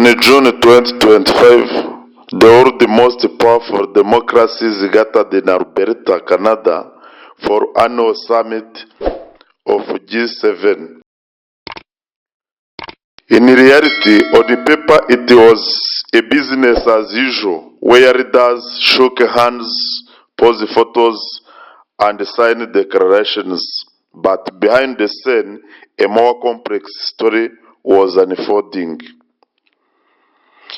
In June 2025, the world's most powerful democracies gathered in Alberta, Canada for annual summit of G7. In reality, on the paper, it was a business as usual, where leaders shook hands, posed photos, and signed declarations. But behind the scene, a more complex story was unfolding.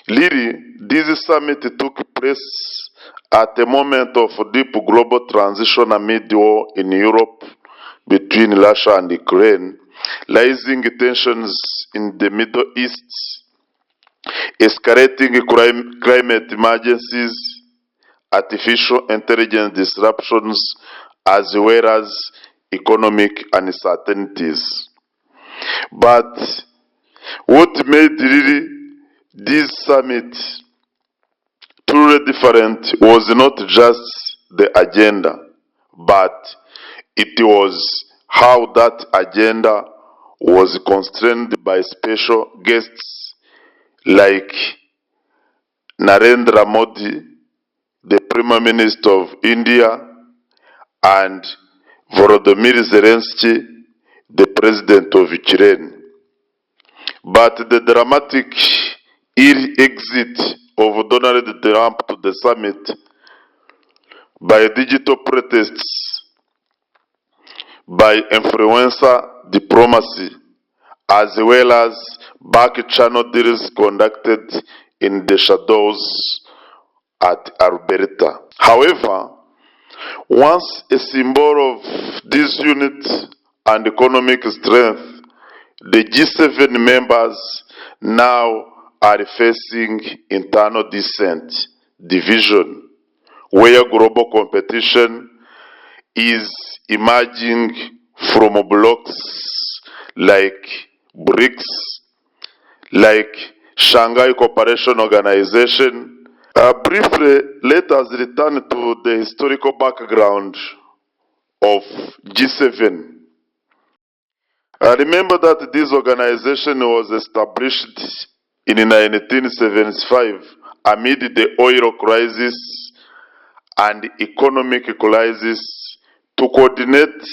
Really, this summit took place at a moment of deep global transition amid war in Europe between Russia and Ukraine, rising tensions in the Middle East, escalating climate emergencies, artificial intelligence disruptions, as well as economic uncertainties. But what made really this summit truly different was not just the agenda, but it was how that agenda was constrained by special guests like Narendra Modi, the Prime Minister of India, and Volodymyr Zelensky, the President of Ukraine. But the dramatic exit of Donald Trump to the summit by digital protests, by influencer diplomacy, as well as back-channel deals conducted in the shadows at Alberta. However, once a symbol of this unity and economic strength, the G7 members now are facing internal dissent, division, where global competition is emerging from blocks like BRICS, like Shanghai Cooperation Organization. Briefly, let us return to the historical background of G7. Remember that this organization was established in 1975 amid the oil crisis and economic crisis to coordinate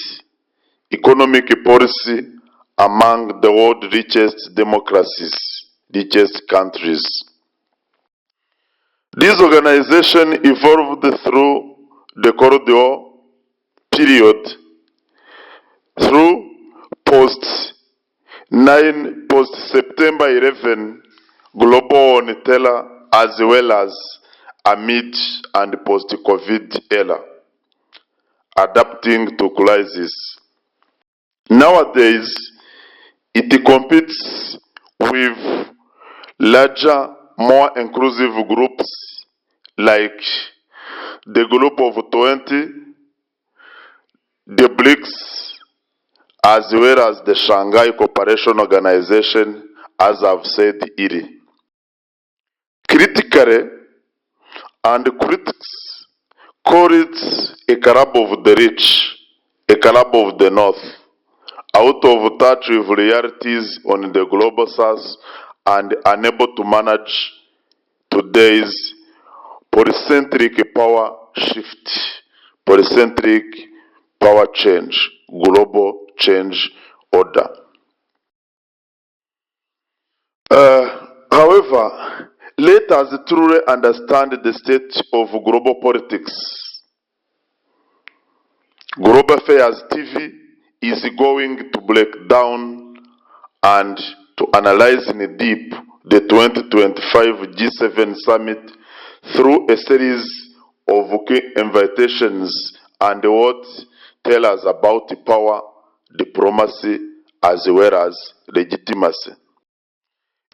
economic policy among the world's richest democracies, richest countries. This organization evolved through the Cold War period, through post-September 11 global on terror, as well as amid and post-COVID era, adapting to crisis. Nowadays, it competes with larger, more inclusive groups like the Group of 20, the BRICS, as well as the Shanghai Cooperation Organization, as I've said earlier. Critically, and critics call it a club of the rich, a club of the North, out of touch with realities on the global south and unable to manage today's polycentric power shift, polycentric power change, global change order. However, let us truly understand the state of global politics. Global Affairs TV is going to break down and to analyze in deep the 2025 G7 summit through a series of invitations and what tell us about power, diplomacy, as well as legitimacy.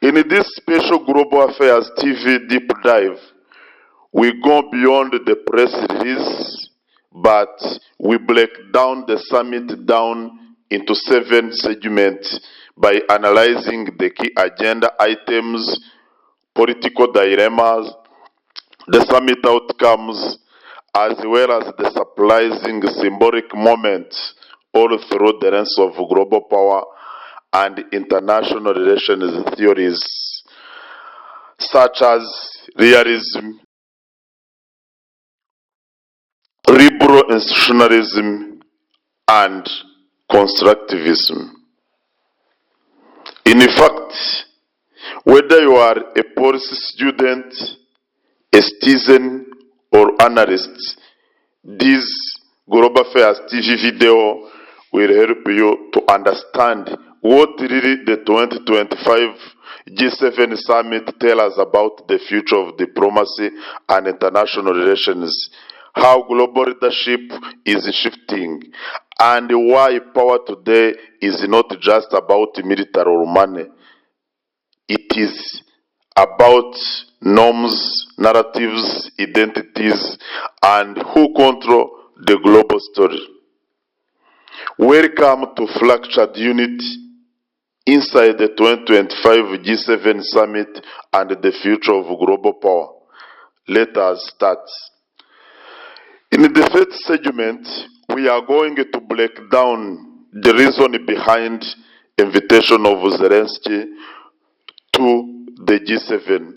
In this special Global Affairs TV deep dive, we go beyond the press release, but we break down the summit down into 7 segments by analyzing the key agenda items, political dilemmas, the summit outcomes, as well as the surprising symbolic moments all through the lens of global power and international relations theories. such as realism, liberal institutionalism, and constructivism. In fact, whether you are a policy student, a citizen, or analyst, this Global Affairs TV video will help you to understand what really the 2025 G7 summit tells us about the future of diplomacy and international relations, how global leadership is shifting, and why power today is not just about military or money. It is about norms, narratives, identities, and who control the global story. Welcome to Fractured Unity inside the 2025 G7 Summit and the future of global power. Let us start. In the first segment, we are going to break down the reason behind invitation of Zelensky to the G7.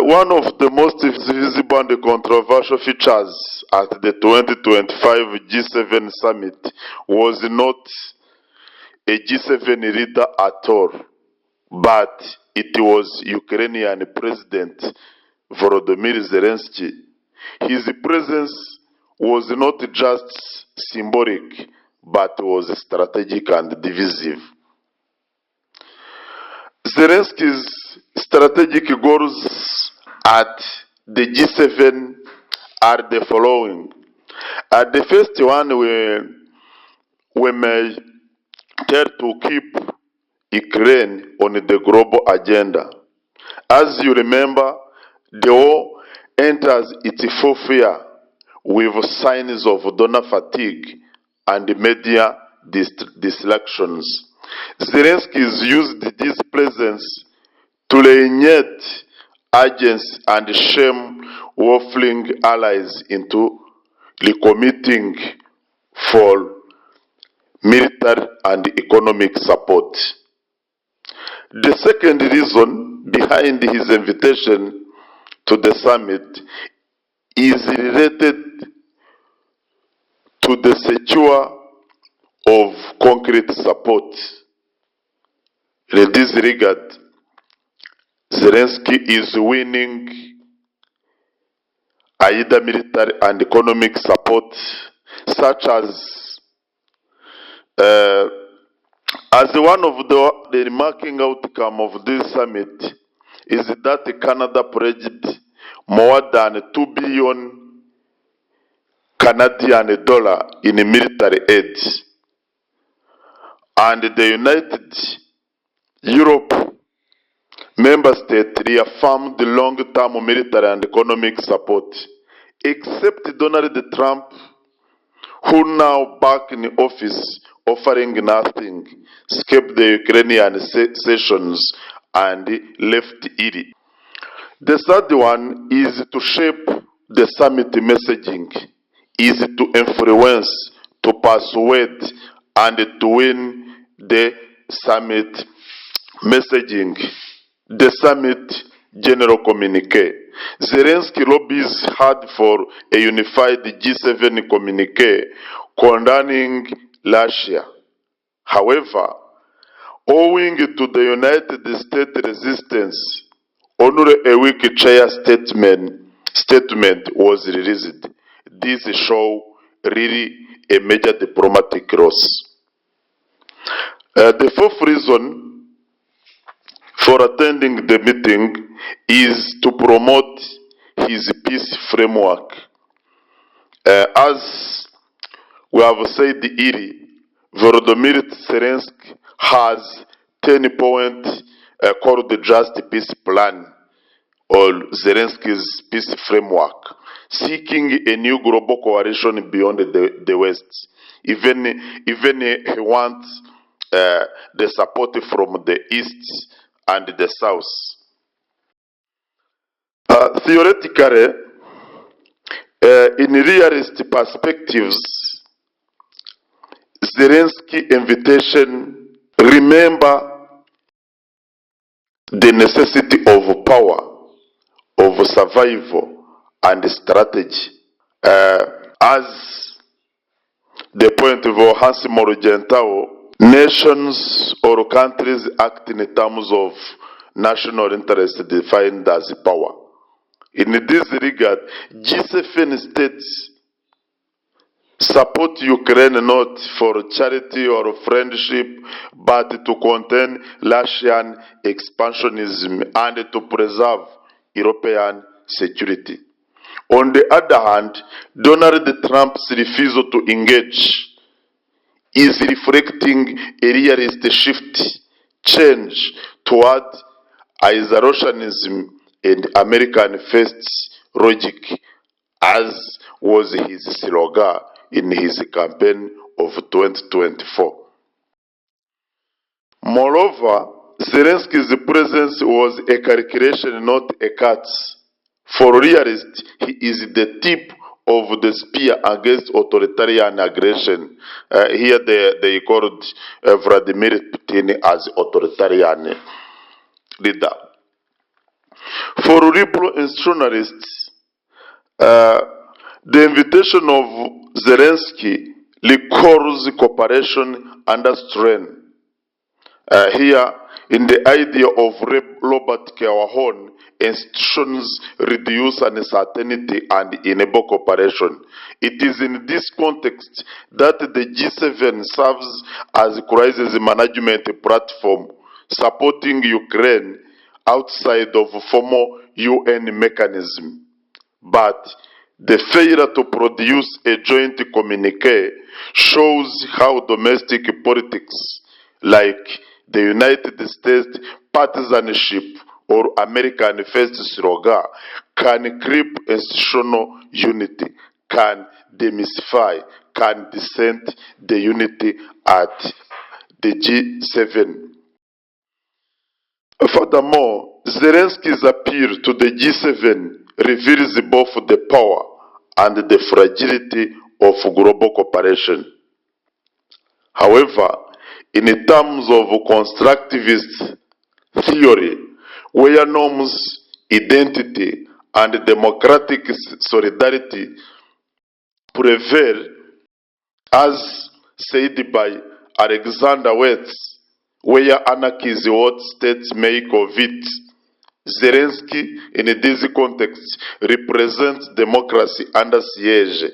One of the most visible and controversial features at the 2025 G7 summit was not a G7 leader at all, but it was Ukrainian President Volodymyr Zelensky. His presence was not just symbolic, but was strategic and divisive. Zelensky's strategic goals at the G7 are the following. The first one, we may try to keep Ukraine on the global agenda. As you remember, the war enters its fourth year with signs of donor fatigue and media distractions. Zelensky has used this presence to reunite urgency and shame waffling allies into recommitting for military and economic support. The second reason behind his invitation to the summit is related to the secure of concrete support. In this regard, Zelensky is winning either military and economic support, such as one of the remarking outcome of this summit is that Canada pledged more than 2 billion Canadian dollar in military aid, and the United Europe member states reaffirmed the long-term military and economic support, except Donald Trump, who now back in office offering nothing, skipped the Ukrainian sessions and left it. The third one is to shape the summit messaging, is to influence, to persuade, and to win the summit messaging. The summit general communique. Zelensky lobbies hard for a unified G7 communique condemning Russia. However, owing to the United States resistance, only a weak chair statement was released. This shows really a major diplomatic loss. The fourth reason for attending the meeting is to promote his peace framework. As we have said earlier, Volodymyr Zelensky has 10-point called the Just Peace Plan, or Zelensky's peace framework, seeking a new global coalition beyond the West. Even he wants the support from the East and the South. Theoretically, in realist perspectives, Zelensky invitation remember the necessity of power of survival and strategy. As the point of Hans Morgentau, nations or countries act in terms of national interest defined as power. In this regard, G7 states support Ukraine not for charity or friendship, but to contain Russian expansionism and to preserve European security. On the other hand, Donald Trump's refusal to engage is reflecting a realist change toward isolationism and American first logic, as was his slogan in his campaign of 2024. Moreover, Zelensky's presence was a calculation, not a cut. For realists, he is the tip of the spear against authoritarian aggression. Here they called Vladimir Putin as authoritarian leader. For liberal journalists, the invitation of Zelensky recalls cooperation under strain. Here, in the idea of Robert Kawahon, institutions reduce uncertainty and enable cooperation. It is in this context that the G7 serves as a crisis management platform, supporting Ukraine outside of formal UN mechanism. But the failure to produce a joint communique shows how domestic politics, like the United States partisanship or American first slogan, can creep institutional unity, can demystify, can dissent the unity at the G7. Furthermore, Zelensky's appeal to the G7 reveals both the power and the fragility of global cooperation. However, in terms of constructivist theory, where norms, identity, and democratic solidarity prevail, as said by Alexander Wetz, where anarchy is what states make of it, Zelensky, in this context, represents democracy under siege,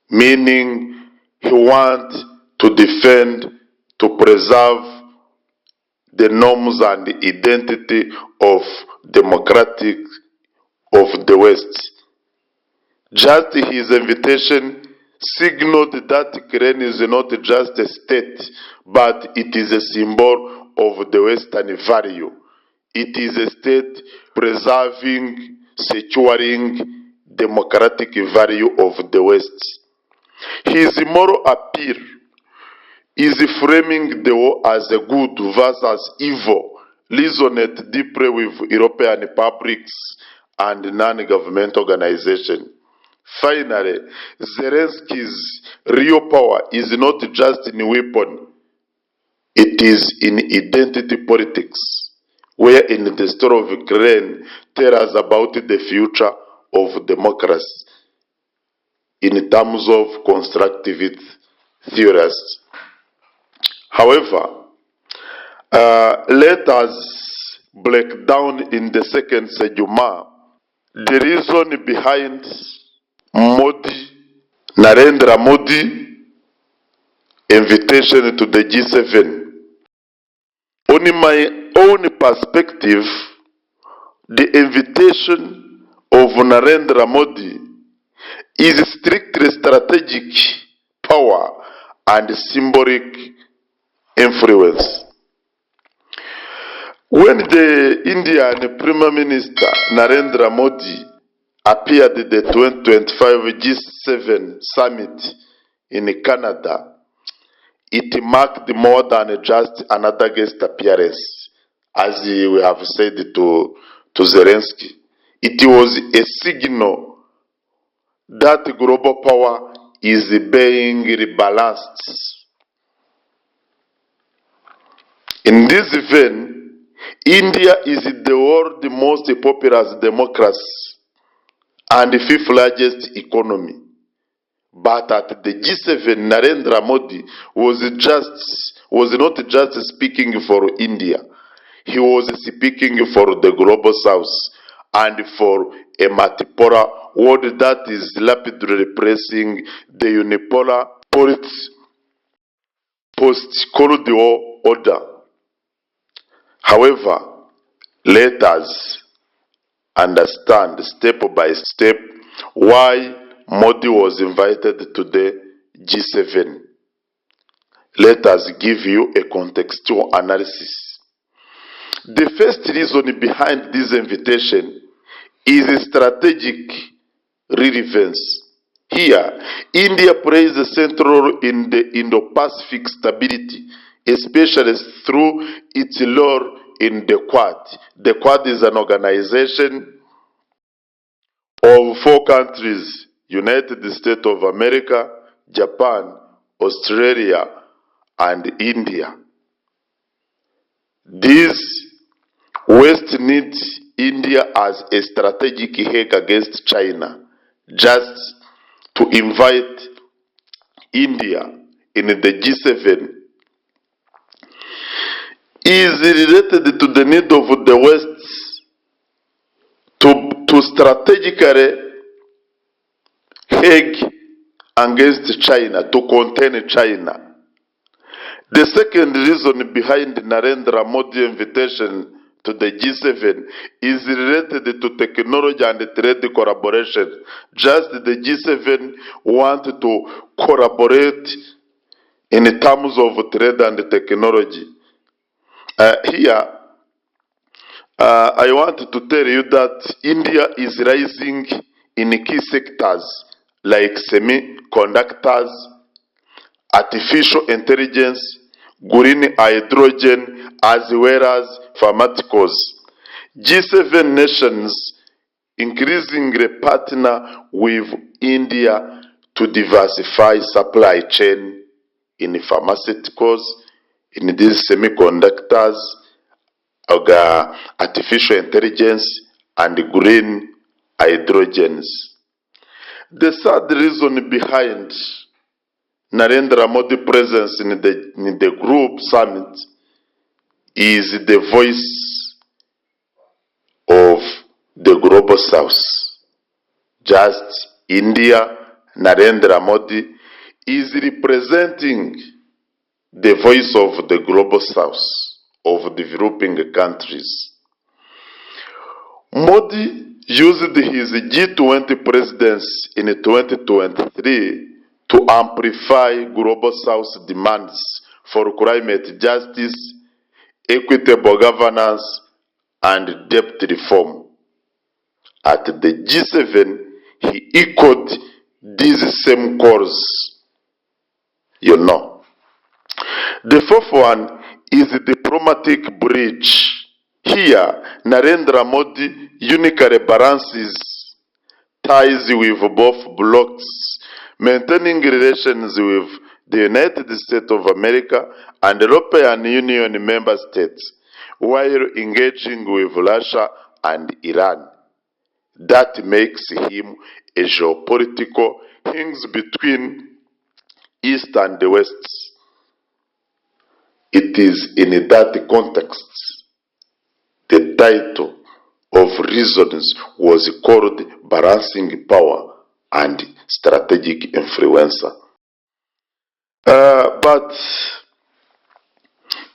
meaning he wants to defend, to preserve the norms and the identity of democratic of the West. Just his invitation signaled that Ukraine is not just a state, but it is a symbol of the Western value. It is a state preserving, securing democratic value of the West. His moral appeal is framing the war as a good versus evil, resonate deeply with European publics and non-government organizations. Finally, Zelensky's real power is not just in weapon, it is in identity politics, where in the story of Ukraine tell us about the future of democracy in terms of constructivist theorists. However, let us break down in the second segment the reason behind Narendra Modi invitation to the G7. On my own perspective, the invitation of Narendra Modi is strictly strategic power and symbolic influence. When the Indian Prime Minister Narendra Modi appeared at the 2025 G7 summit in Canada, it marked more than just another guest appearance, as we have said to Zelensky. It was a signal that global power is being rebalanced. In this vein, India is the world's most populous democracy and the fifth largest economy. But at the G7, Narendra Modi was not just speaking for India. He was speaking for the global south and for a multipolar world that is rapidly replacing the unipolar post-Cold War order. However, let us understand step by step why Modi was invited to the G7. Let us give you a contextual analysis. The first reason behind this invitation is strategic relevance. Here, India plays a central role in the Indo-Pacific stability, especially through its role in the Quad. The Quad is an organization of 4 countries: United States of America, Japan, Australia, and India. This West needs India as a strategic hedge against China. Just to invite India in the G7 is related to the need of the West to strategically hedge against China, to contain China. The second reason behind Narendra Modi's invitation to the G7 is related to technology and trade collaboration. Just the G7 want to collaborate in terms of trade and technology. Here, I want to tell you that India is rising in key sectors like semiconductors, artificial intelligence, green hydrogen, as well as pharmaceuticals. G7 nations increasingly partner with India to diversify supply chain in pharmaceuticals, in these semiconductors, artificial intelligence, and green hydrogens. The third reason behind Narendra Modi's presence in the group summit is the voice of the global south. Just India, Narendra Modi is representing the voice of the global south, of developing countries. Modi used his G20 presidency in 2023 to amplify global south demands for climate justice, equitable governance, and debt reform. At the G7, he echoed these same calls. The fourth one is the diplomatic bridge. Here, Narendra Modi uniquely balances ties with both blocs, maintaining relations with the United States of America and the European Union member states, while engaging with Russia and Iran. That makes him a geopolitical hinge between East and the West. It is in that context the title of reasons was called Balancing Power and Strategic Influencer. But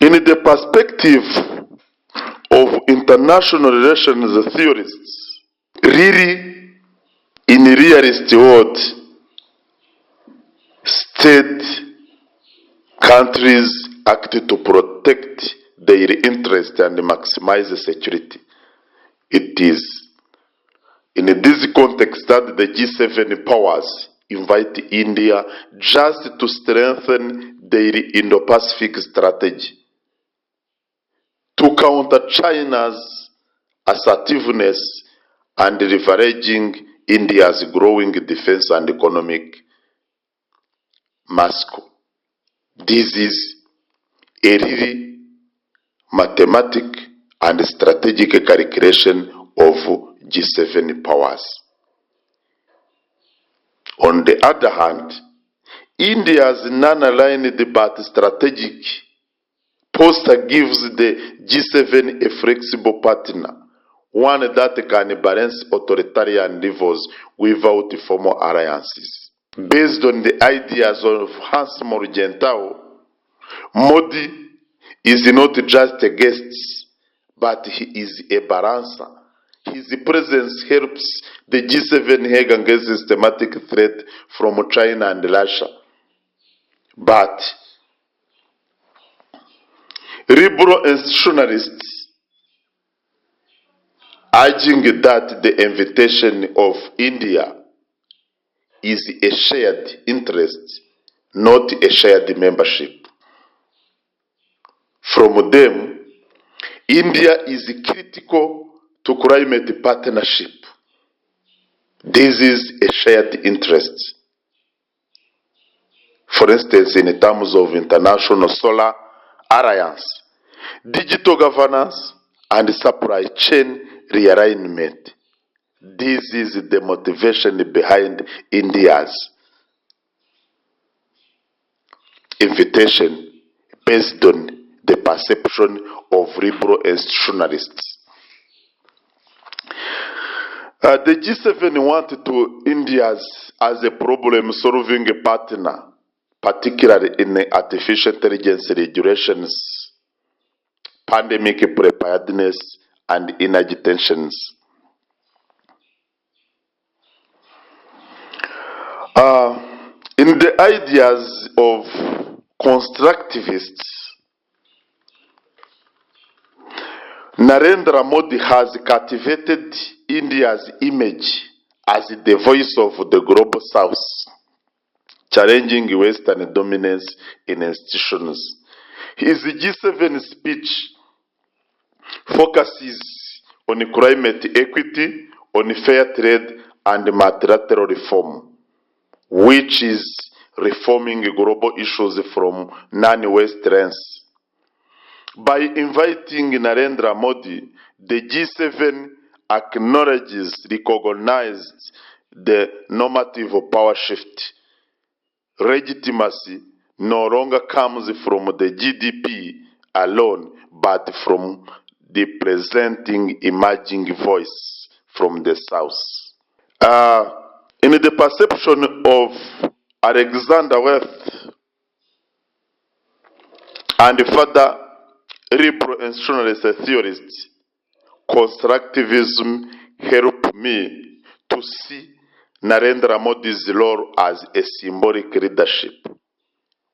in the perspective of international relations theorists, really, in a realist world, state countries act to protect their interests and maximize security. It is in this context that the G7 powers invite India just to strengthen their Indo-Pacific strategy, to counter China's assertiveness and leveraging India's growing defense and economic muscle. This is a really mathematic and strategic calculation of G7 powers. On the other hand, India's non-aligned but strategic posture gives the G7 a flexible partner, one that can balance authoritarian levels without formal alliances. Based on the ideas of Hans Morgenthau, Modi is not just a guest, but he is a balancer. His presence helps the G7 head against systematic threat from China and Russia. But liberal institutionalists urging that the invitation of India is a shared interest, not a shared membership. From them, India is critical to climate partnership. This is a shared interest. For instance, in terms of international solar alliance, digital governance, and supply chain realignment. This is the motivation behind India's invitation based on the perception of liberal institutionalists. The G7 wanted to India as a problem-solving partner, particularly in artificial intelligence regulations, pandemic preparedness, and energy tensions. In the ideas of constructivists, Narendra Modi has cultivated India's image as the voice of the global South, challenging Western dominance in institutions. His G7 speech focuses on climate equity, on fair trade, and multilateral reform, which is reforming global issues from non-West lens. By inviting Narendra Modi, the G7 recognizes the normative power shift. Legitimacy no longer comes from the GDP alone, but from the presenting emerging voice from the South. In the perception of Alexander Worth and further liberal institutionalist theorists, constructivism helped me to see Narendra Modi's role as a symbolic leadership,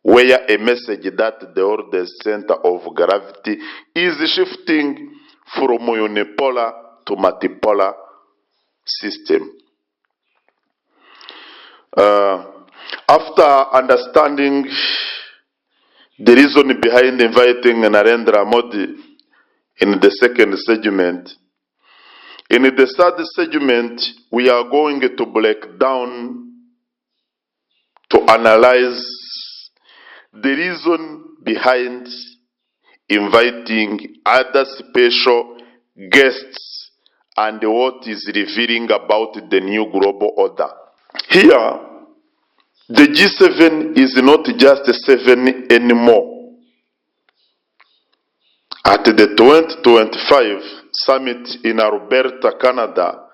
where a message that the world's center of gravity is shifting from unipolar to multipolar system. After understanding the reason behind inviting Narendra Modi in the second segment, in the third segment, we are going to break down to analyze the reason behind inviting other special guests and what is revealing about the new global order. Here, the G7 is not just a 7 anymore. At the 2025 summit in Alberta, Canada,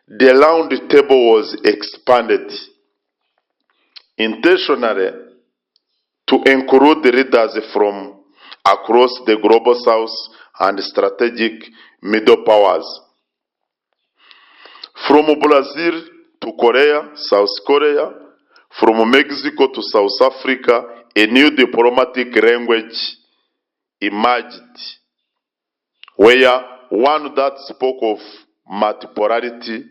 the round table was expanded intentionally to include leaders from across the global South and strategic middle powers. From Brazil to Korea, South Korea, from Mexico to South Africa, a new diplomatic language emerged, where one that spoke of multipolarity,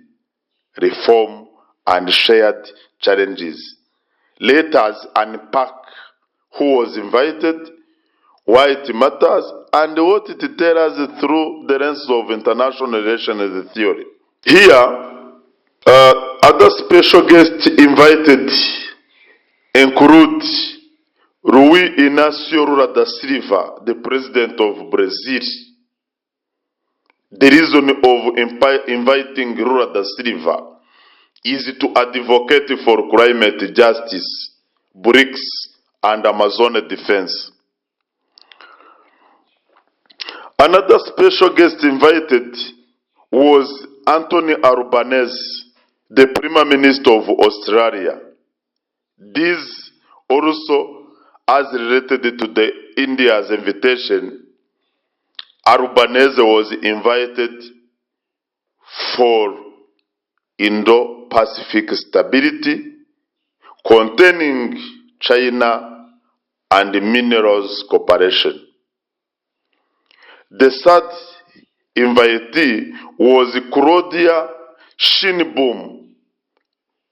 reform, and shared challenges. Let us unpack who was invited, why it matters, and what it tells us through the lens of international relations theory. Here, other special guests invited include Rui Inácio Lula da Silva, the president of Brazil, the reason of inviting Lula da Silva is to advocate for climate justice, BRICS, and Amazon defense. Another special guest invited was Anthony Albanese, the Prime Minister of Australia. This also, as related to the India's invitation, Albanese was invited for Indo-Pacific stability, containing China and minerals cooperation. The third invitee was Claudia Sheinbaum,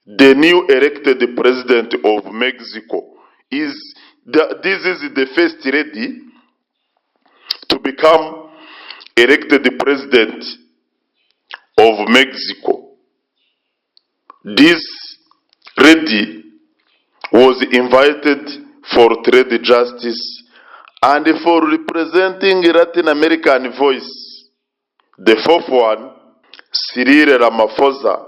the new elected president of Mexico. This is the first lady to become elected president of Mexico. This lady was invited for trade justice and for representing Latin American voice. The fourth one, Cyril Ramaphosa,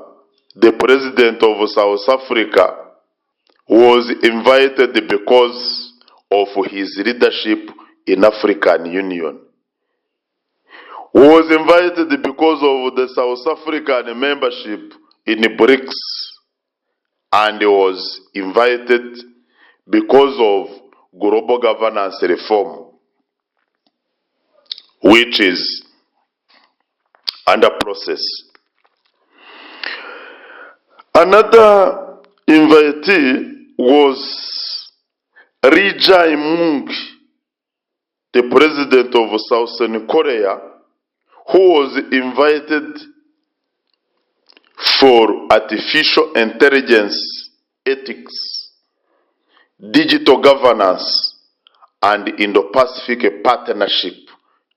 the president of South Africa, was invited because of his leadership in African Union. Was invited because of the South African membership in BRICS, and was invited because of global governance reform, which is under process. Another invitee was Lee Jae-myung, the president of Southern Korea, who was invited for artificial intelligence, ethics, digital governance, and Indo-Pacific partnership,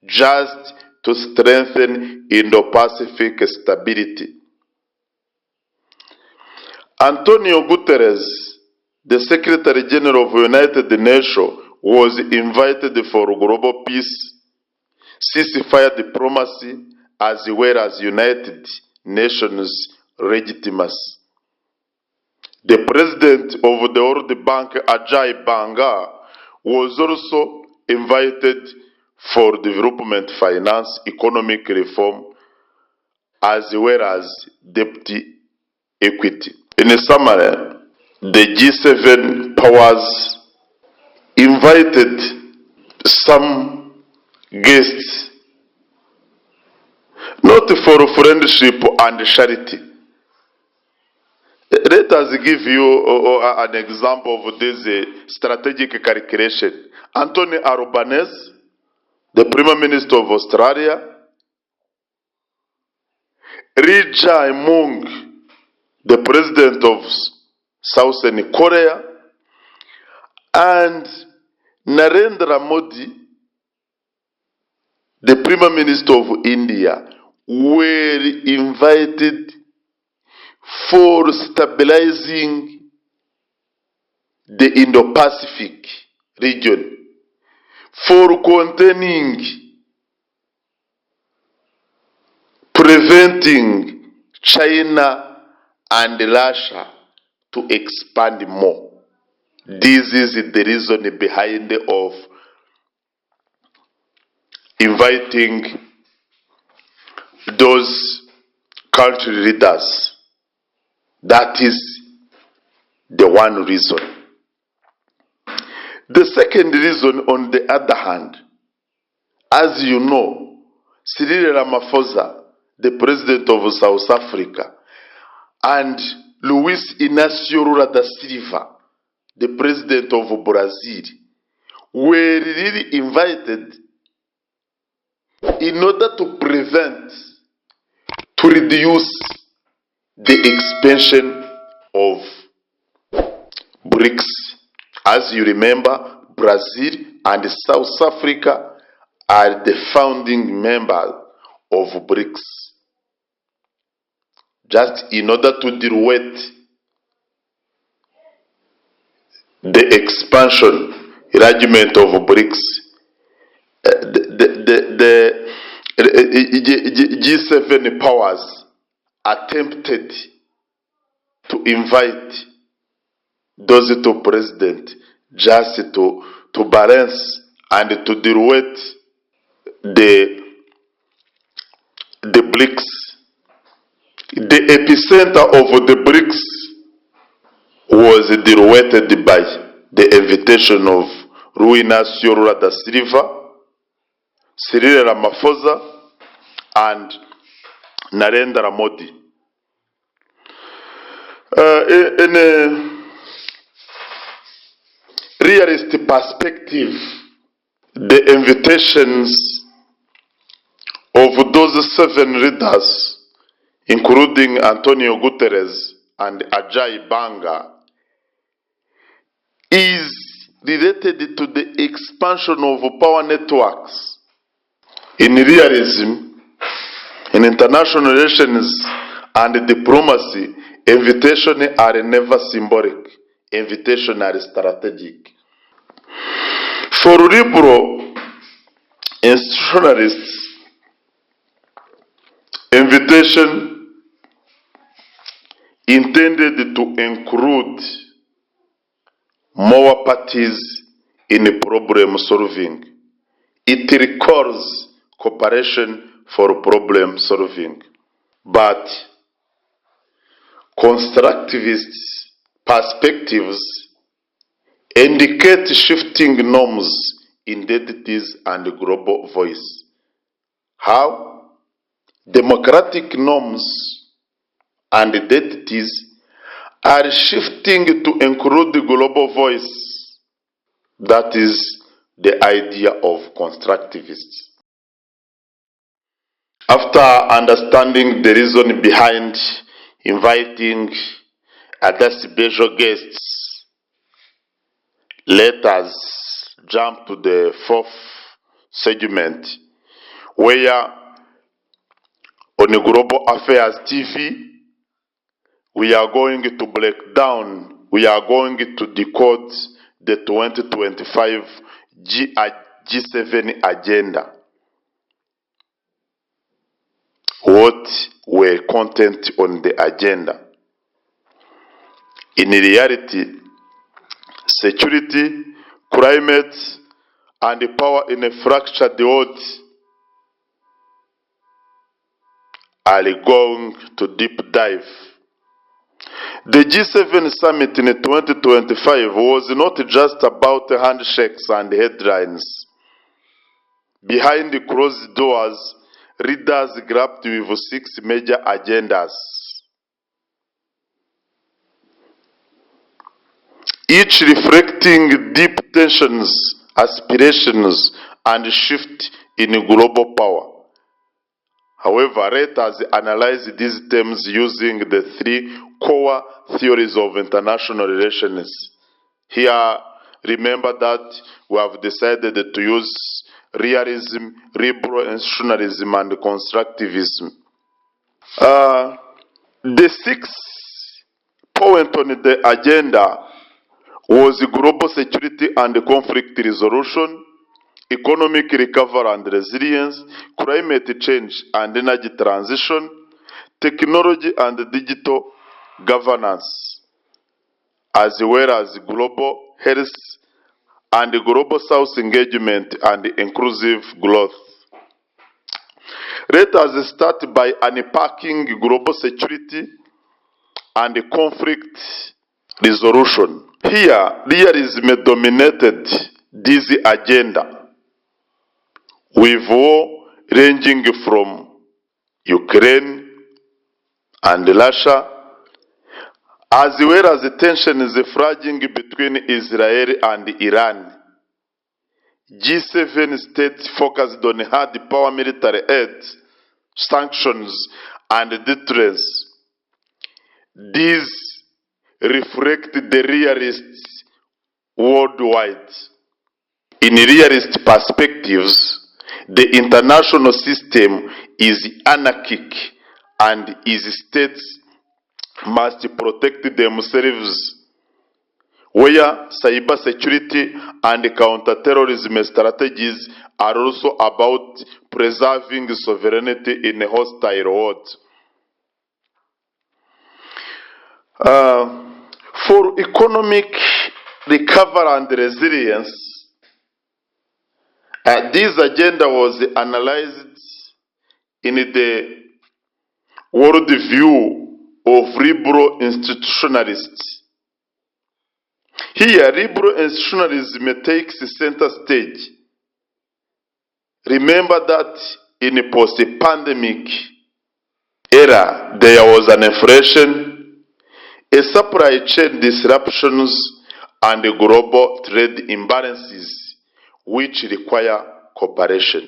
just to strengthen Indo-Pacific stability. Antonio Guterres, the Secretary General of the United Nations, was invited for global peace, ceasefire diplomacy, as well as United Nations legitimacy. The president of the World Bank, Ajay Banga, was also invited for development finance, economic reform, as well as debt equity. In a summary, the G7 powers invited some guests, not for friendship and charity. Let us give you an example of this strategic calculation. Anthony Albanese, the Prime Minister of Australia, Lee Jae-myung, the President of Southern Korea, and Narendra Modi, the Prime Minister of India, were invited for stabilizing the Indo-Pacific region, for containing, preventing China and Russia to expand more. This is the reason behind of inviting those country leaders. That is the one reason. The second reason, on the other hand, as you know, Cyril Ramaphosa, the president of South Africa, and Luiz Inácio Lula da Silva, the president of Brazil, were really invited in order to prevent, to reduce the expansion of BRICS. As you remember, Brazil and South Africa are the founding members of BRICS. Just in order to deal with the expansion, enlargement of BRICS, the G7 powers attempted to invite those two presidents just to balance and to deal with the BRICS. The epicenter of the BRICS was directed by the invitation of Rui Inácio Lula da Silva, Cyril Ramaphosa, and Narendra Modi. In a realist perspective, the invitations of those 7 leaders, including Antonio Guterres and Ajay Banga, is related to the expansion of power networks. In realism, in international relations and diplomacy, invitations are never symbolic. Invitations are strategic. For liberal institutionalists, invitation intended to include more parties in problem solving. It requires cooperation for problem solving. But constructivist perspectives indicate shifting norms, identities, and global voice. How? Democratic norms and identities are shifting to include the global voice. That is the idea of constructivists. After understanding the reason behind inviting other special guests, let us jump to the 4th segment, where on the Global Affairs TV, we are going to break down, we are going to decode the 2025 G7 agenda. What were content on the agenda? In reality, security, climate, and power in a fractured world are going to deep dive. The G7 summit in 2025 was not just about handshakes and headlines. Behind the closed doors, leaders grappled with 6 major agendas, each reflecting deep tensions, aspirations, and shift in global power. However, let us analyze these themes using the 3 core theories of international relations. Here, remember that we have decided to use realism, liberal institutionalism, and constructivism. The 6th point on the agenda was global security and conflict resolution, economic recovery and resilience, climate change and energy transition, technology and digital governance, as well as global health and global South engagement and inclusive growth. Let us start by unpacking global security and conflict resolution. Here, realism dominated this agenda, with war ranging from Ukraine and Russia, as well as tensions raging between Israel and Iran. G7 states focused on hard power military aid, sanctions, and deterrence. These reflect the realists worldwide. In realist perspectives, the international system is anarchic and its states must protect themselves, where cyber security and counter-terrorism strategies are also about preserving sovereignty in a hostile world. For economic recovery and resilience, this agenda was analyzed in the world view of liberal institutionalists. Here, liberal institutionalism takes center stage. Remember that in a post-pandemic era, there was an inflation, a supply chain disruptions, and global trade imbalances which require cooperation.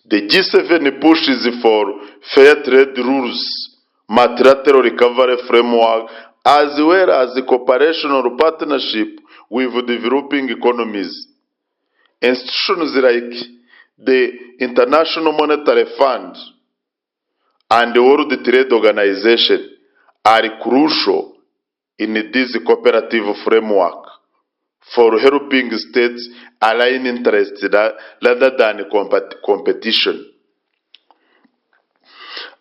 The G7 pushes for fair trade rules, multilateral recovery framework, as well as the cooperation or partnership with developing economies. Institutions like the International Monetary Fund and the World Trade Organization are crucial in this cooperative framework for helping states align interests rather than competition.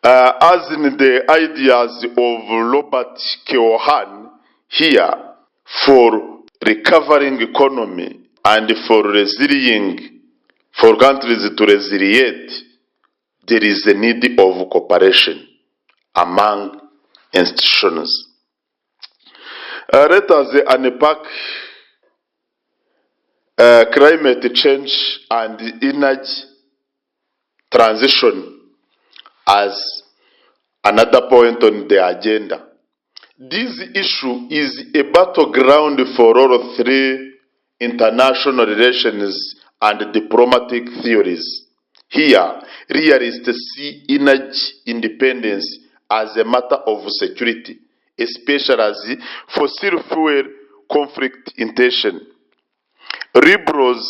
As in the ideas of Robert Keohane here, for recovering economy and for countries to resiliate, there is a need of cooperation among institutions. Let us unpack climate change and energy transition as another point on the agenda. This issue is a battleground for all three international relations and diplomatic theories. Here, realists see energy independence as a matter of security, especially as fossil fuel conflict intention. Liberals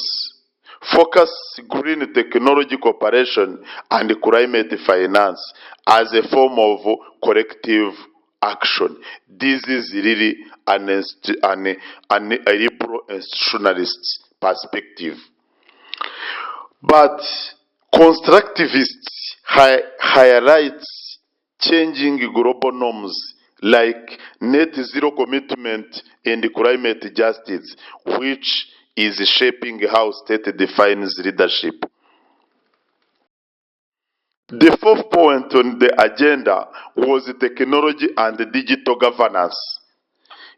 focus green technology cooperation and climate finance as a form of collective action. This is really a liberal institutionalist perspective. But constructivists highlight changing global norms like net zero commitment and climate justice, which is shaping how state defines leadership. The fourth point on the agenda was technology and digital governance.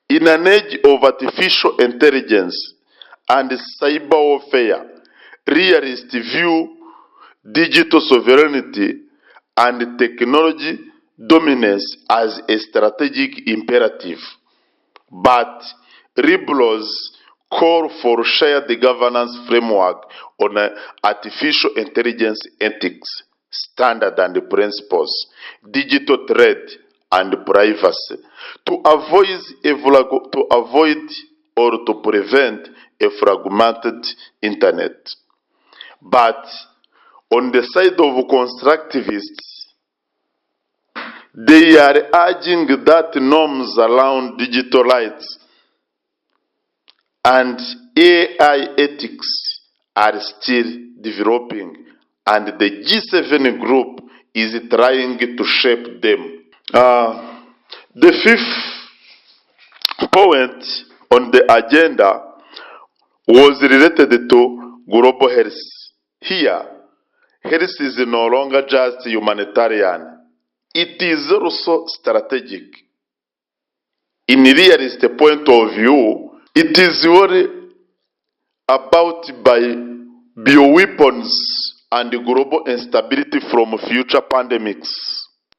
In an age of artificial intelligence and cyber warfare, realists view digital sovereignty and technology dominance as a strategic imperative. But liberals call for shared governance framework on artificial intelligence ethics, standards and principles, digital trade and privacy to avoid or to prevent a fragmented internet. But on the side of constructivists, they are urging that norms around digital rights and AI ethics are still developing, and the G7 group is trying to shape them. The fifth point on the agenda was related to global health. Here, health is no longer just humanitarian. It is also strategic. In realist point of view, it is worry about bioweapons and global instability from future pandemics.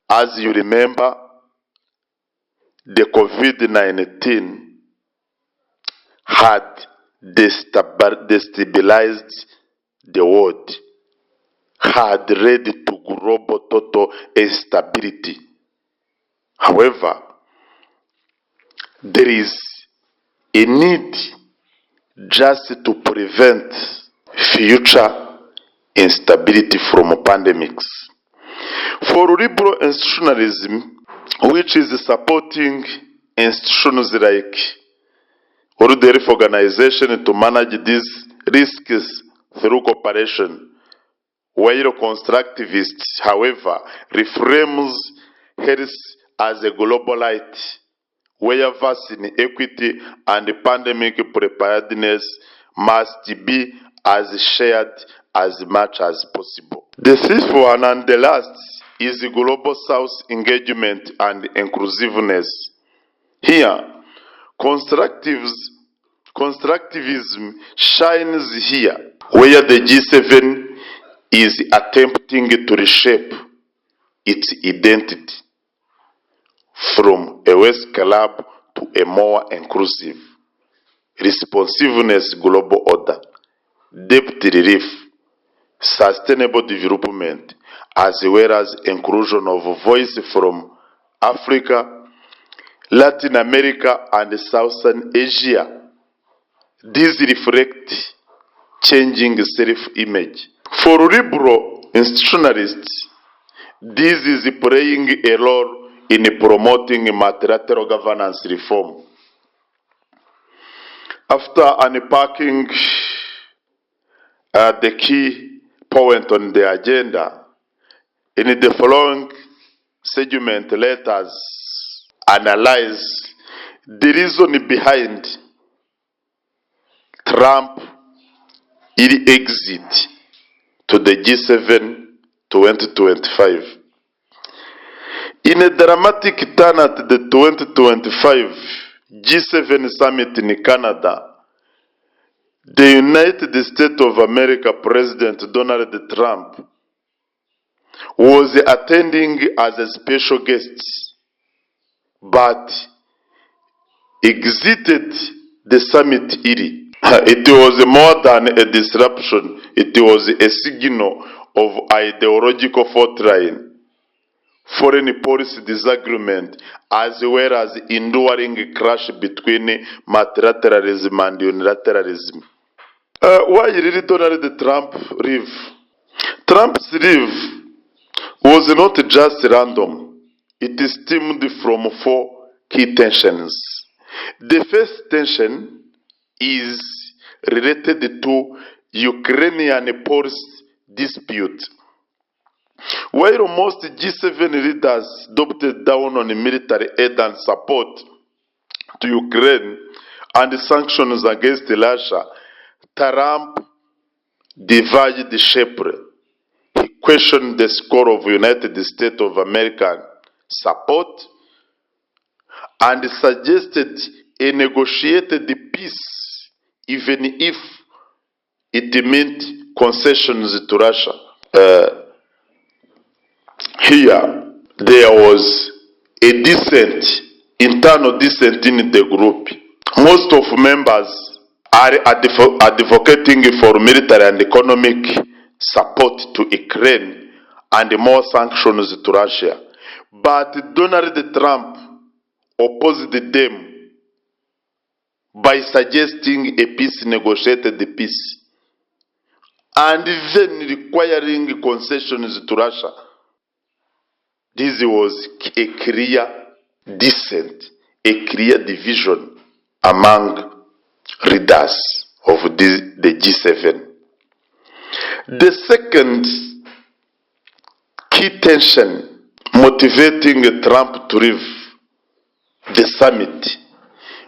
As you remember, the COVID-19 had destabilized the world, had led to global total instability. However, there is a need just to prevent future instability from pandemics. For liberal institutionalism, which is supporting institutions like or the relief organization to manage these risks through cooperation, while constructivists, however, reframes health as a global right, where vaccine equity and pandemic preparedness must be as shared as much as possible. The fifth one and the last is the Global South engagement and inclusiveness. Here, constructivism shines here, where the G7 is attempting to reshape its identity from a West club to a more inclusive, responsiveness global order, debt relief, sustainable development, as well as inclusion of voice from Africa, Latin America, and Southern Asia. These reflect changing self-image. For liberal institutionalists, this is playing a role in promoting multilateral governance reform. After unpacking the key point on the agenda, in the following segment, let us analyze the reason behind Trump exit to the G7 2025. In a dramatic turn at the 2025 G7 summit in Canada, the United States of America President Donald Trump was attending as a special guest, but exited the summit early. It was more than a disruption, it was a signal of ideological fortune, foreign policy disagreement, as well as enduring clash between multilateralism and unilateralism. Why did Donald Trump leave? Trump's leave was not just random. It stemmed from four key tensions. The first tension is related to Ukrainian policy dispute. While most G7 leaders doubled down on military aid and support to Ukraine and sanctions against Russia, Trump diverged sharply. He questioned the score of United States of America support and suggested a negotiated peace, even if it meant concessions to Russia. Here, there was a internal dissent in the group. Most of members are advocating for military and economic support to Ukraine and more sanctions to Russia. But Donald Trump opposed them by suggesting a negotiated peace, and then requiring concessions to Russia. This was a clear dissent, a clear division among leaders of the G7. The second key tension motivating Trump to leave the summit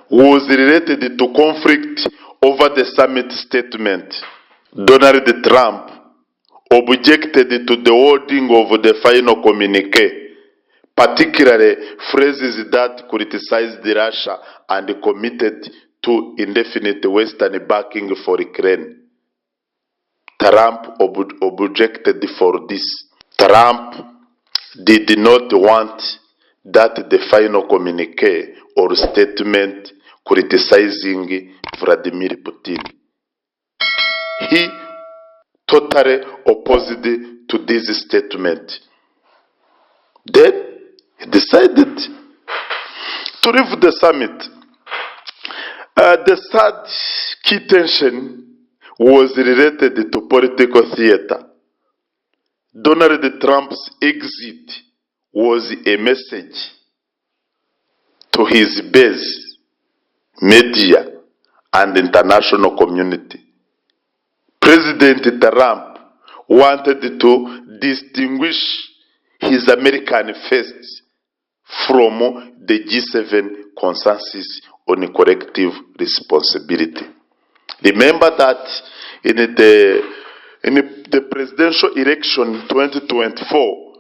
was related to conflict over the summit statement. Donald Trump objected to the wording of the final communique, particularly phrases that criticized Russia and committed to indefinite Western backing for Ukraine. Trump objected for this. Trump did not want that the final communique or statement criticizing Vladimir Putin. He totally opposed to this statement. Then he decided to leave the summit. The third key tension was related to political theater. Donald Trump's exit was a message to his base, media, and international community. President Trump wanted to distinguish his American first from the G7 consensus on collective responsibility. Remember that in the presidential election 2024,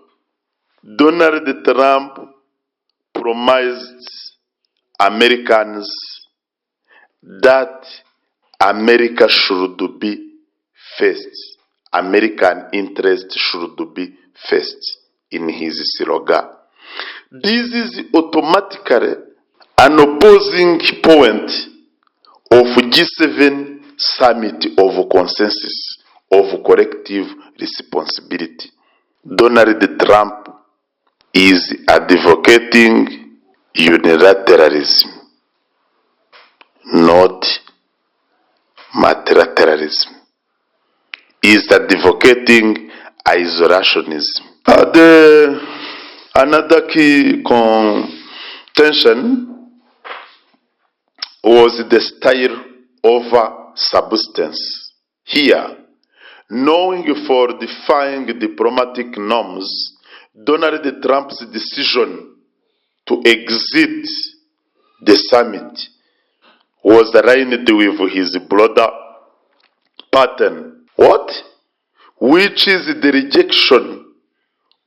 Donald Trump promised Americans that America should be first. American interest should be first in his slogan. This is automatically an opposing point of G7 summit of consensus of collective responsibility. Donald Trump is advocating unilateralism, not multilateralism. He is advocating isolationism. Another key contention was the style over substance. Here, knowing for defying diplomatic norms, Donald Trump's decision to exit the summit was aligned with his broader pattern. What? Which is the rejection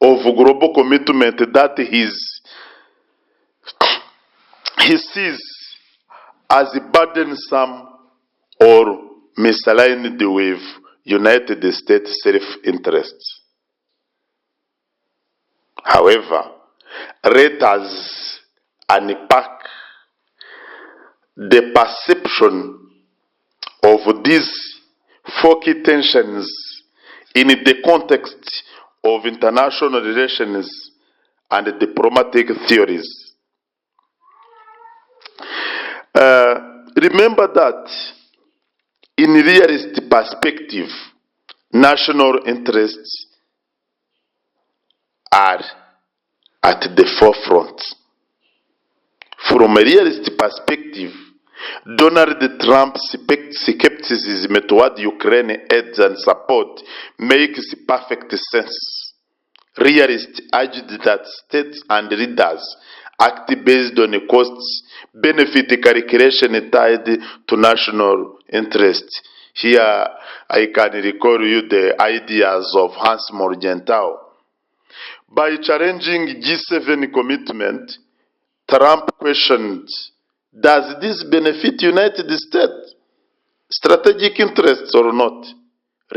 of global commitment that he sees as burdensome or misaligned with United States self-interest. However, let us unpack the perception of these four key tensions in the context of international relations and diplomatic theories. Remember that in realist perspective, national interests are at the forefront. From a realist perspective, Donald Trump's skepticism toward Ukraine aid and support makes perfect sense. Realists urged that states and leaders act based on a cost-benefit calculation tied to national interest. Here, I can recall you the ideas of Hans Morgenthau. By challenging G7 commitment, Trump questioned, does this benefit United States strategic interests or not?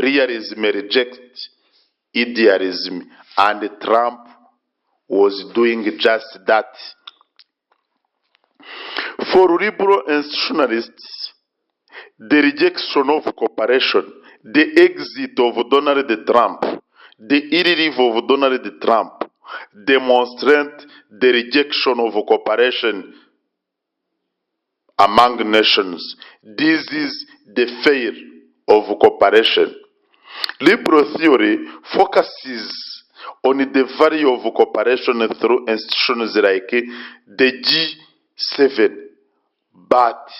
Realism rejects idealism, and Trump was doing just that. For liberal institutionalists, the rejection of cooperation, the exit of Donald Trump, the irrelief of Donald Trump demonstrate the rejection of cooperation among nations. This is the fear of cooperation. Liberal theory focuses on the value of cooperation through institutions like the G7, but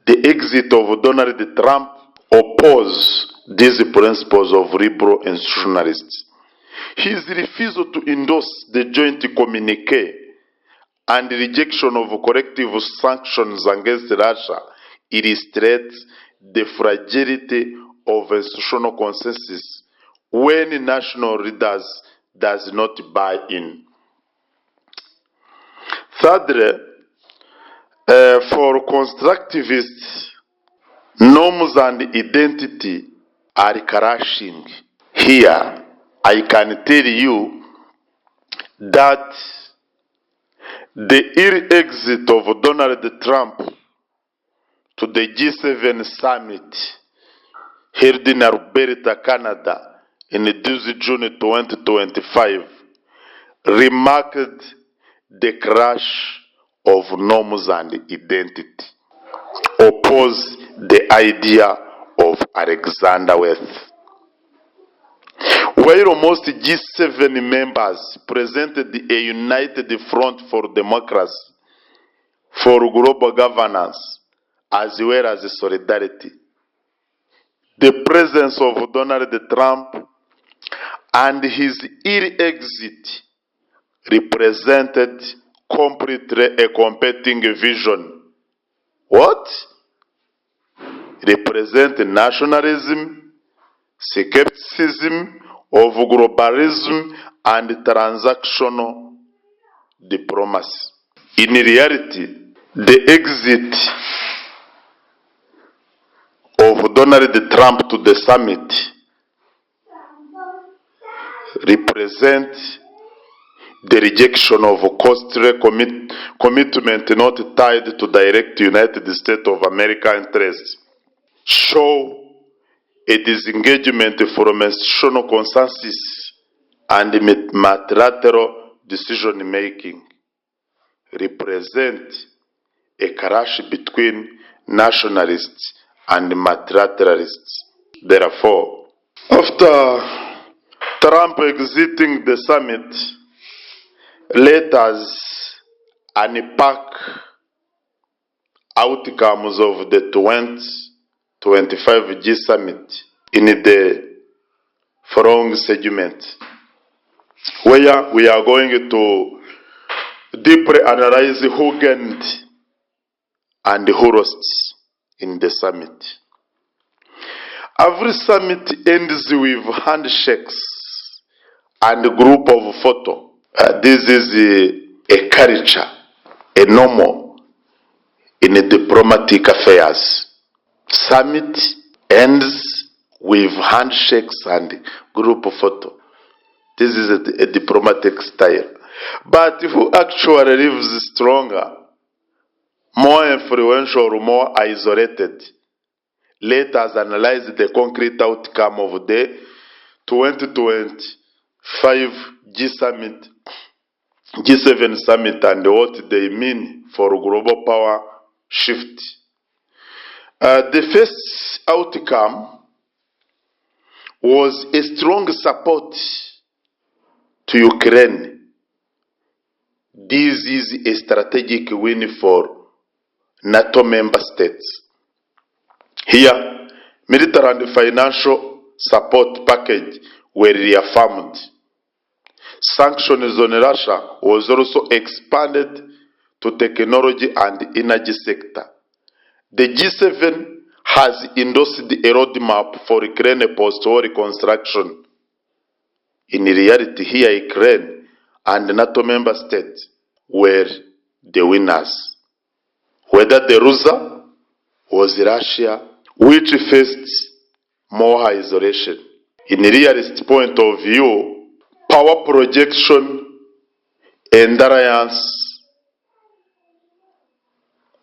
the exit of Donald Trump opposes these principles of liberal institutionalists. His refusal to endorse the joint communique and the rejection of corrective sanctions against Russia illustrates the fragility of institutional consensus when national leaders does not buy in. Thirdly, for constructivists, norms and identity are clashing. Here, I can tell you that the exit of Donald Trump to the G7 summit held in Alberta, Canada in June 2025 remarked the crash of norms and identity, oppose the idea of Alexander Worth. While most G7 members presented a united front for democracy, for global governance, as well as solidarity. The presence of Donald Trump and his ill exit represented completely a competing vision. What? Represent nationalism, skepticism of globalism, and transactional diplomacy. In reality, the exit of Donald Trump to the summit represent the rejection of costly commitment not tied to direct United States of America interests, show a disengagement from institutional consensus and multilateral decision making, represent a clash between nationalists and multilateralists. Therefore, after Trump exiting the summit, let us unpack outcomes of the 2025 G Summit in the following segment, where we are going to deeply analyze who gained and who lost in the summit. Every summit ends with handshakes and a group of photo. This is a culture, a normal in diplomatic affairs. Summit ends with handshakes and group photo. This is a diplomatic style. But who actually lives stronger, more influential, more isolated? Let us analyze the concrete outcome of the 2025 G7 summit and what they mean for global power shift. The first outcome was a strong support to Ukraine. This is a strategic win for NATO member states. Here, military and financial support package were reaffirmed. Sanctions on Russia was also expanded to technology and energy sector. The G7 has endorsed a roadmap for Ukraine post-war reconstruction. In reality, here Ukraine and NATO member states were the winners. Whether the loser was Russia, which faced more isolation. In a realist point of view, power projection and alliance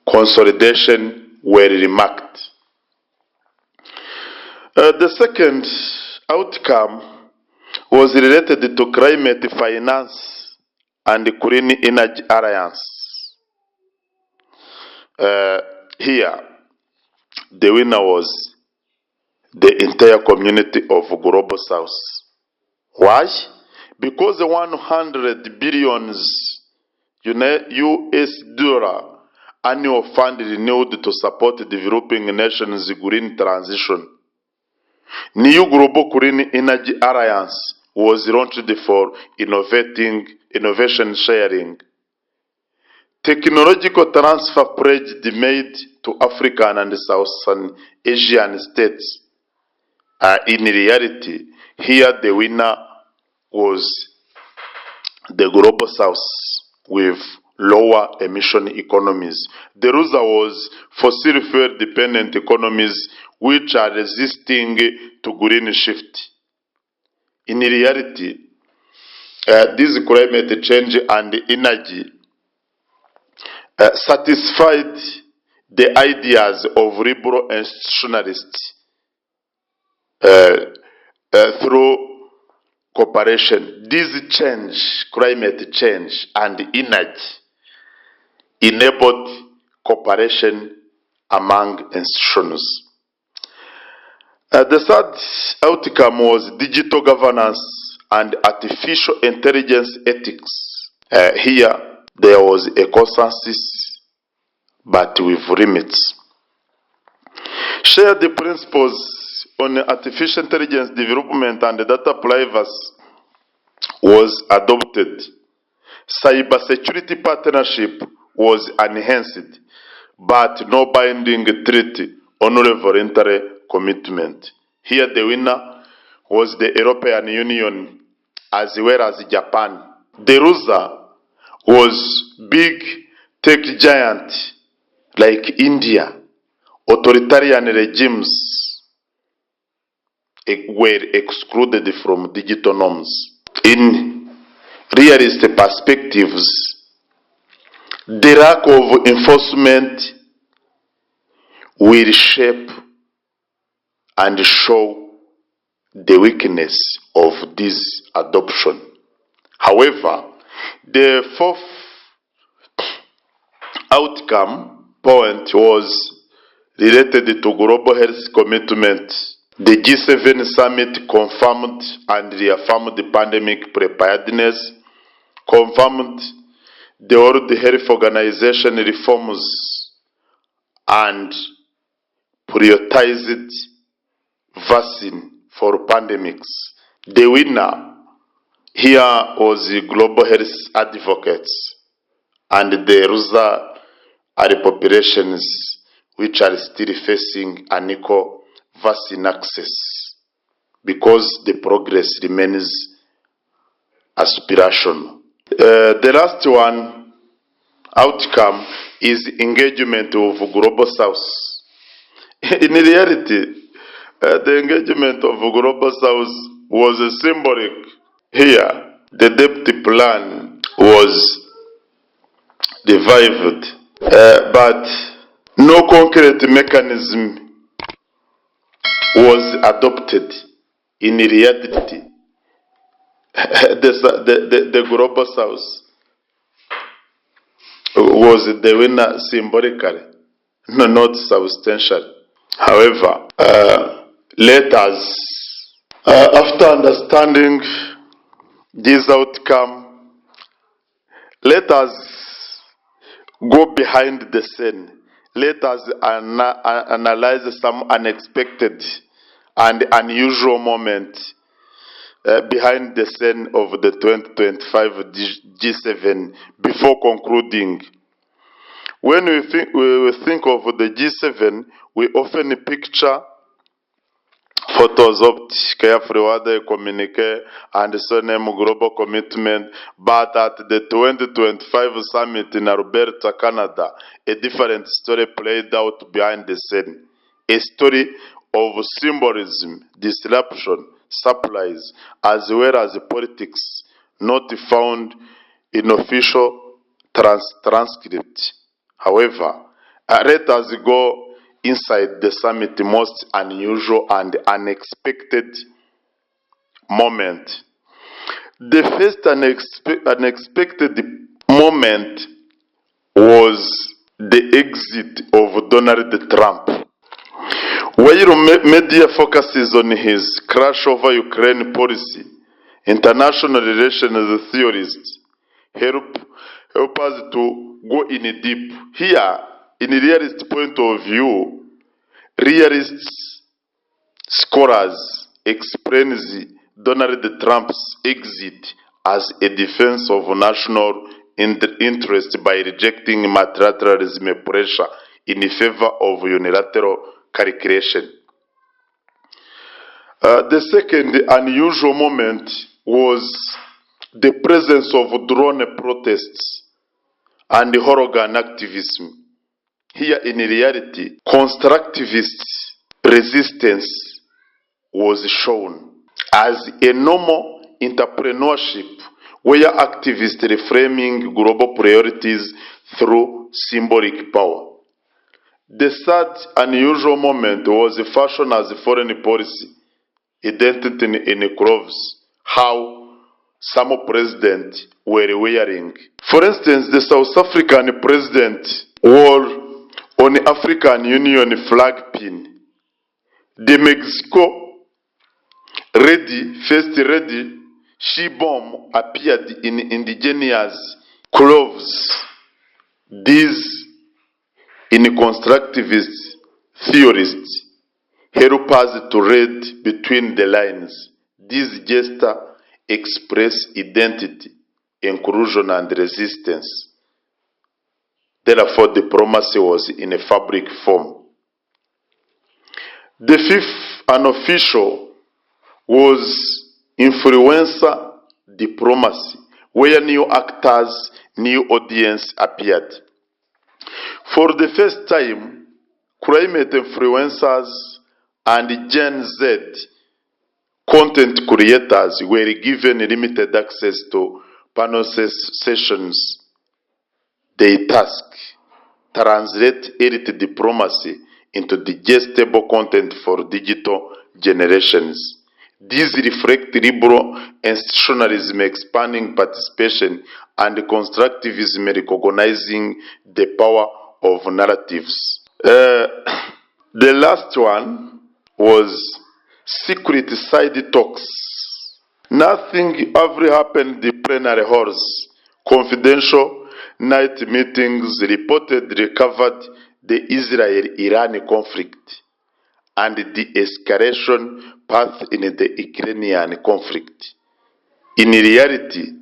consolidation were remarked. The second outcome was related to climate finance and the Green Energy Alliance. Here, the winner was the entire community of Global South. Why? Because the 100 billion US dollar annual fund renewed to support developing nations' green transition. New Global Green Energy Alliance was launched for innovation sharing. Technological transfer pledge made to African and Southern Asian states. In reality, here the winner was the Global South with lower emission economies. The loser was fossil fuel dependent economies which are resisting to green shift. In reality, this climate change and energy satisfied the ideas of liberal institutionalists through cooperation. This change, climate change and energy, enabled cooperation among institutions. The third outcome was digital governance and artificial intelligence ethics. Here, there was a consensus, but with limits. shared the principles on artificial intelligence development and data privacy was adopted. Cybersecurity partnership was enhanced, but no binding treaty, only voluntary commitment. Here the winner was the European Union as well as Japan. The loser was big tech giant like India. Authoritarian regimes were excluded from digital norms. In realist perspectives, the lack of enforcement will shape and show the weakness of this adoption. However, the fourth outcome point was related to global health commitment. The G7 summit confirmed and reaffirmed the pandemic preparedness, confirmed the World Health Organization reforms, and prioritized vaccine for pandemics. The winner here was the global health advocates, and the loser are the populations which are still facing unequal vaccine access because the progress remains aspirational. The last one outcome is engagement of global south. In reality, the engagement of global south was symbolic. Here, the debt plan was revived, but no concrete mechanism was adopted. In reality, the global south was the winner symbolically, not substantially. However, let us, after understanding this outcome, let us go behind the scene. Let us analyze some unexpected and unusual moment behind the scene of the 2025 G7 before concluding. When we think of the G7, we often picture photos of carefully worded communique and solemn global commitment, but at the 2025 summit in Alberta, Canada, a different story played out behind the scene. A story of symbolism, disruption, surprise, as well as politics, not found in official transcript. However, let us go inside the summit most unusual and unexpected moment. The first unexpected moment was the exit of Donald Trump. While media focuses on his crash over Ukraine policy, international relations theorists help us to go in deep. Here, in a realist point of view, realist scholars explain Donald Trump's exit as a defense of national interest by rejecting multilateralism pressure in favor of unilateral calculation. The second unusual moment was the presence of drone protests and hooligan activism. Here in reality, constructivist resistance was shown as a normal entrepreneurship where activists reframing global priorities through symbolic power. The third unusual moment was fashion as a foreign policy, identity in clothes, how some presidents were wearing. For instance, the South African president wore on the African Union flag pin. The Mexico first lady, she bomb appeared in indigenous clothes. These in constructivist theorists help us to read between the lines. These gestures express identity, inclusion, and resistance. Therefore, diplomacy was in a fabric form. The fifth unofficial was influencer diplomacy, where new actors, new audience appeared. For the first time, climate influencers and Gen Z content creators were given limited access to panel sessions. Their task: translate elite diplomacy into digestible content for digital generations. These reflect liberal institutionalism expanding participation and constructivism recognizing the power of narratives. The last one was secret side talks. Nothing ever happened in plenary halls. Confidential night meetings reportedly covered the Israel-Iran conflict and the escalation path in the Ukrainian conflict. In reality,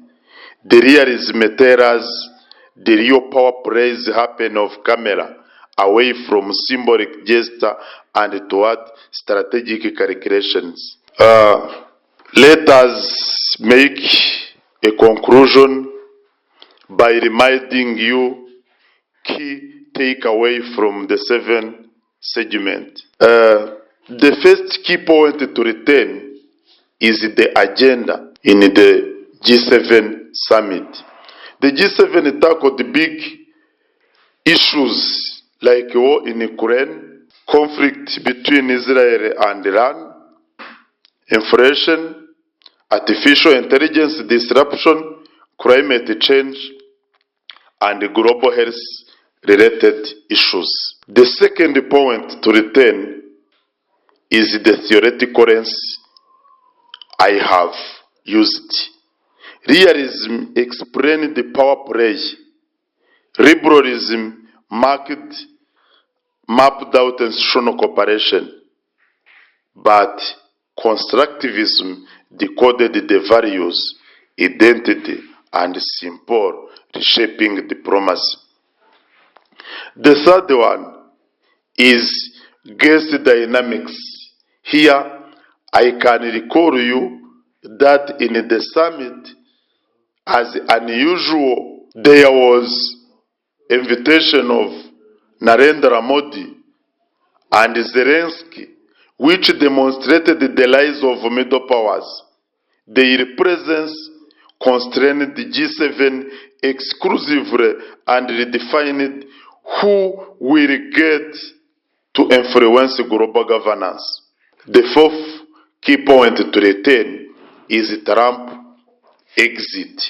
the realism tells us the real power plays happen off camera, away from symbolic gesture and toward strategic calculations. Let us make a conclusion by reminding you key takeaway from the 7 segment. The first key point to retain is the agenda in the G7 summit. The G7 tackled the big issues like war in Ukraine, conflict between Israel and Iran, inflation, artificial intelligence disruption, climate change, and global health related issues. The second point to retain is the theoretical lens I have used. Realism explained the power play. Liberalism mapped out institutional cooperation, but constructivism decoded the values, identity, and symbol reshaping diplomacy. The third one is guest dynamics. Here, I can recall you that in the summit, as unusual, there was invitation of Narendra Modi and Zelensky, which demonstrated the rise of middle powers. Their presence constrained the G7 exclusively and redefined who will get to influence global governance. The fourth key point to retain is Trump exit.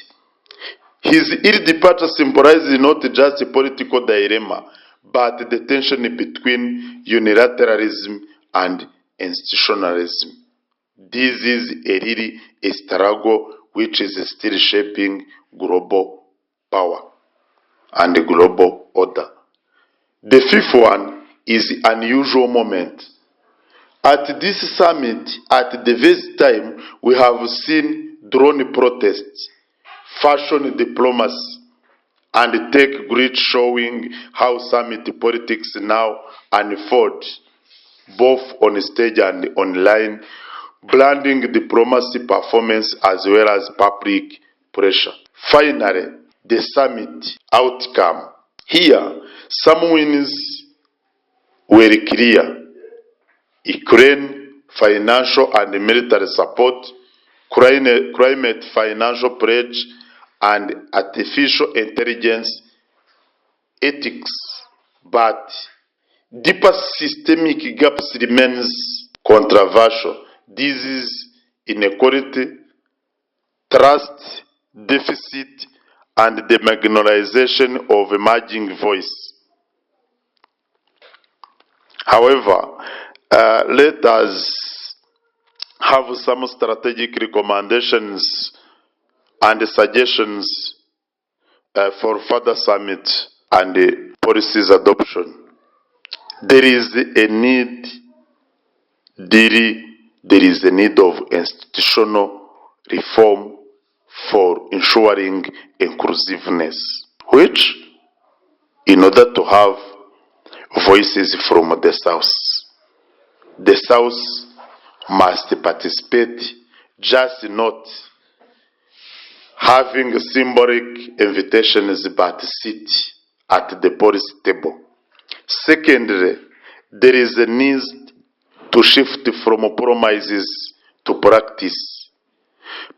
His departure symbolizes not just a political dilemma, but the tension between unilateralism and institutionalism. This is really a struggle which is still shaping global power and the global order. The fifth one is the unusual moment. At this summit, at the first time, we have seen drone protests, fashion diplomacy, and tech grid showing how summit politics now unfold, both on stage and online, blending diplomacy performance as well as public pressure. Finally, the summit outcome. Here, some wins were clear. Ukraine financial and military support, climate financial pledge, and artificial intelligence ethics. But deeper systemic gaps remains controversial. This is inequality, trust deficit, and the marginalization of emerging voice. However, let us have some strategic recommendations and suggestions for further summit and policies adoption. There is a need there is a need of institutional reform for ensuring inclusiveness, which, in order to have voices from the South must participate, just not having symbolic invitations but sit at the policy table. Secondly, there is a need to shift from promises to practice.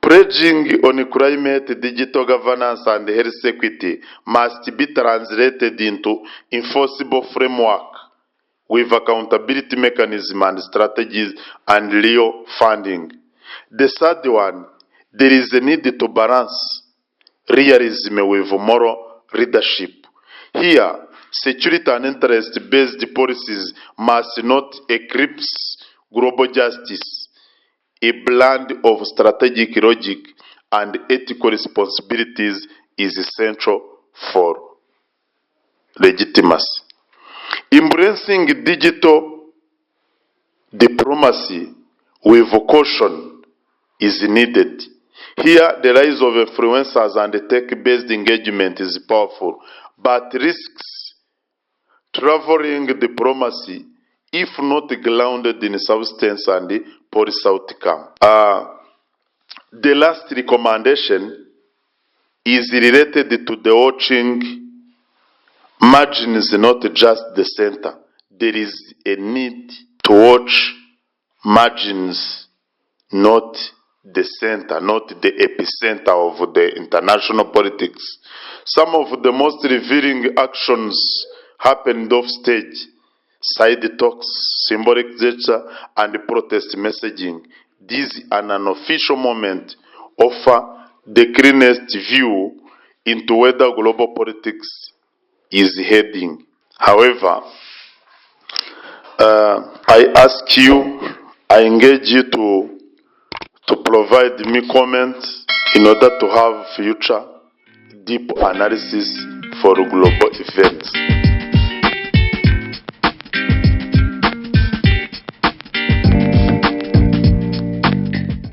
Pledging on climate, digital governance, and health equity must be translated into enforceable framework with accountability mechanism and strategies and real funding. The third one, there is a need to balance realism with moral leadership. Here, security and interest-based policies must not eclipse global justice. A blend of strategic logic and ethical responsibilities is essential for legitimacy. Embracing digital diplomacy with caution is needed. Here, the rise of influencers and tech-based engagement is powerful, but risks traveling diplomacy if not grounded in substance and policy outcome. The last recommendation is related to the watching margins, not just the center. There is a need to watch margins, not the center, not the epicenter of the international politics. Some of the most revealing actions happened off stage: side talks, symbolic gesture, and protest messaging. This, an unofficial moment, offer the cleanest view into whether global politics is heading. However, I engage you to provide me comments in order to have future deep analysis for global events.